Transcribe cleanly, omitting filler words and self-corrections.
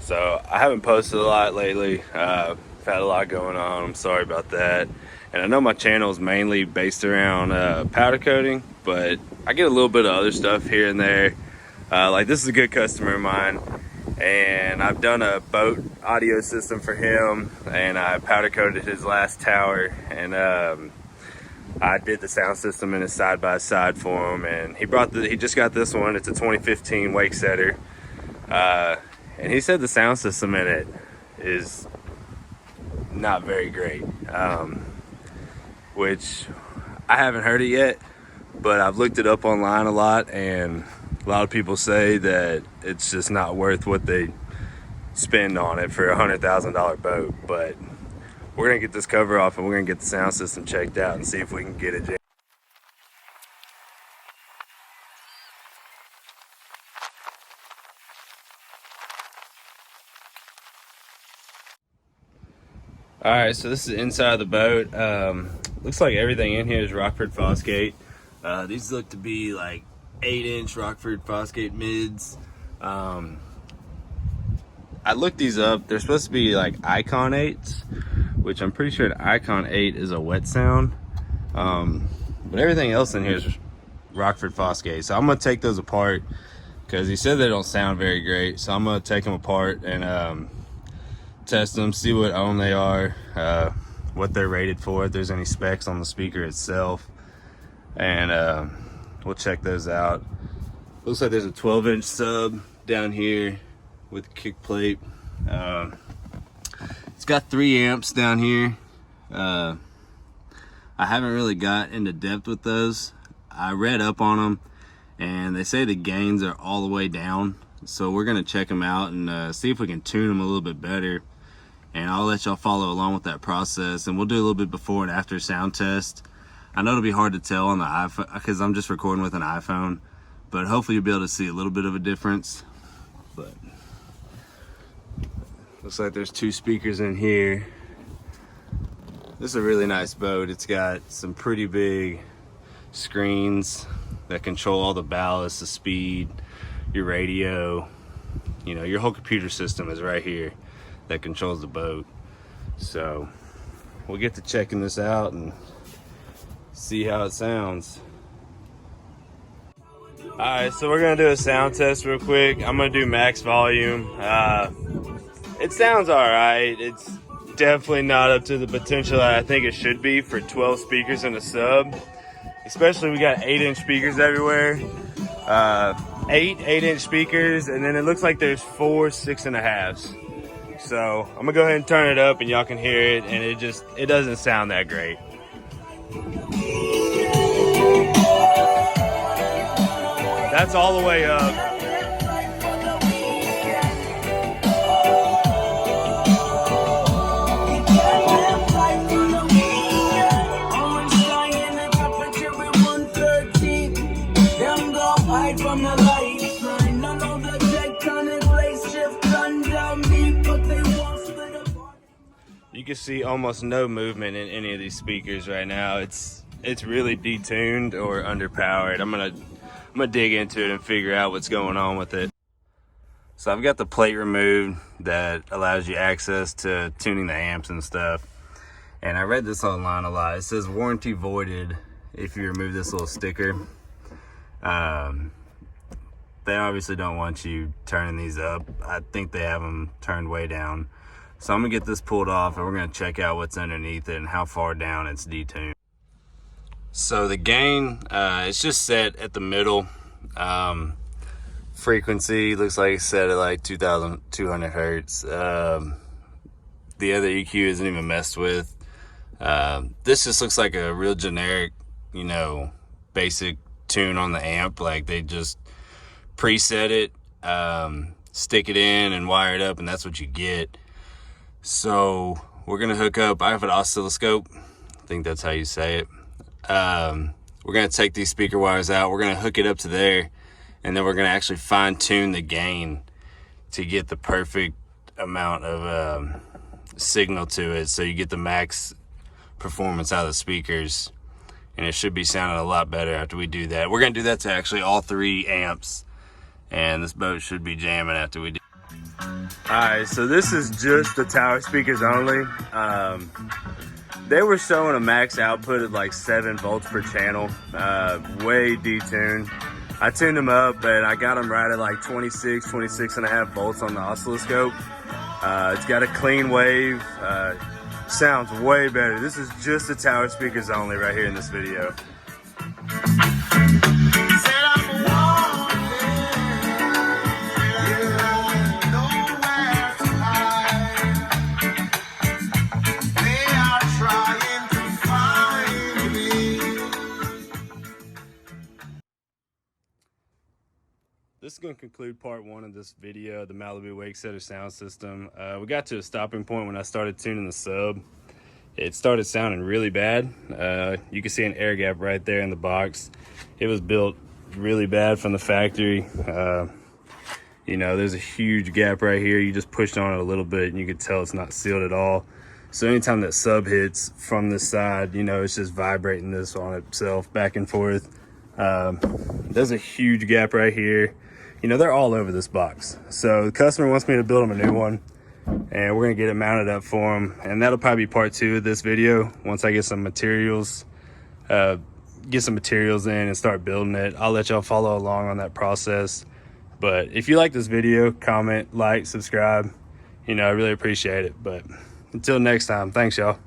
So I haven't posted a lot lately. I've had a lot going on. I'm sorry about that. And I know my channel is mainly based around powder coating, but I get a little bit of other stuff here and there. Like this is a good customer of mine, and I've done a boat audio system for him, and I powder coated his last tower, and I did the sound system in his side-by-side for him, and he just got this one. It's a 2015 Wakesetter, and he said the sound system in it is not very great, which I haven't heard it yet, but I've looked it up online a lot, and a lot of people say that it's just not worth what they spend on it for a $100,000 boat. But we're gonna get this cover off and we're gonna get the sound system checked out and see if we can get it. All right, so this is inside the boat. Looks like everything in here is Rockford Fosgate. These look to be like 8-inch Rockford Fosgate mids. I looked these up. They're supposed to be like Icon 8s, which I'm pretty sure an Icon 8 is a wet sound. But everything else in here is Rockford Fosgate. So I'm gonna take those apart because he said they don't sound very great. So I'm gonna take them apart and test them, see what ohm they are, what they're rated for, if there's any specs on the speaker itself, and we'll check those out. Looks like there's a 12-inch sub down here with a kick plate. It's got 3 amps down here. I haven't really got into depth with those. I read up on them, and they say the gains are all the way down. So we're gonna check them out and see if we can tune them a little bit better. And I'll let y'all follow along with that process, and we'll do a little bit before and after sound test. I know it'll be hard to tell on the iPhone because I'm just recording with an iPhone, but hopefully you'll be able to see a little bit of a difference. But looks like there's 2 speakers in here. This is a really nice boat. It's got some pretty big screens that control all the ballast, the speed, your radio. You know, your whole computer system is right here that controls the boat. So we'll get to checking this out and see how it sounds. All right, so we're gonna do a sound test real quick. I'm gonna do max volume. It sounds all right. It's definitely not up to the potential that I think it should be for 12 speakers in a sub. Especially we got 8-inch speakers everywhere. 8-inch speakers, and then it looks like there's 4 6.5s. So I'm gonna go ahead and turn it up and y'all can hear it, and it doesn't sound that great. That's all the way up. You can see almost no movement in any of these speakers right now. It's really detuned or underpowered. I'm gonna dig into it and figure out what's going on with it. So I've got the plate removed that allows you access to tuning the amps and stuff. And I read this online a lot. It says warranty voided if you remove this little sticker. They obviously don't want you turning these up. I think they have them turned way down. So I'm gonna get this pulled off and we're gonna check out what's underneath it and how far down it's detuned. So the gain, it's just set at the middle. Frequency looks like it's set at like 2,200 hertz. The other EQ isn't even messed with. This just looks like a real generic, you know, basic tune on the amp. Like they just preset it, stick it in and wire it up, and that's what you get. So we're gonna hook up, I have an oscilloscope, I think that's how you say it. We're gonna take these speaker wires out, we're gonna hook it up to there, and then we're gonna actually fine tune the gain to get the perfect amount of signal to it, so you get the max performance out of the speakers, and it should be sounding a lot better after we do that. We're gonna do that to actually all 3 amps, and this boat should be jamming after we do. Alright, so this is just the tower speakers only. They were showing a max output of like 7 volts per channel, way detuned. I tuned them up and I got them right at like 26 and a half volts on the oscilloscope. It's got a clean wave, sounds way better. This is just the tower speakers only right here in this video. This is going to conclude part 1 of this video, the Malibu Wakesetter sound system. We got to a stopping point when I started tuning the sub. It started sounding really bad. You can see an air gap right there in the box. It was built really bad from the factory. You know, there's a huge gap right here. You just pushed on it a little bit and you could tell it's not sealed at all. So anytime that sub hits from this side, you know, it's just vibrating this on itself back and forth. There's a huge gap right here. You know, they're all over this box. So the customer wants me to build them a new one, and we're gonna get it mounted up for them. And that'll probably be part 2 of this video. Once I get some materials, in and start building it, I'll let y'all follow along on that process. But if you like this video, comment, like, subscribe. You know, I really appreciate it. But until next time, thanks y'all.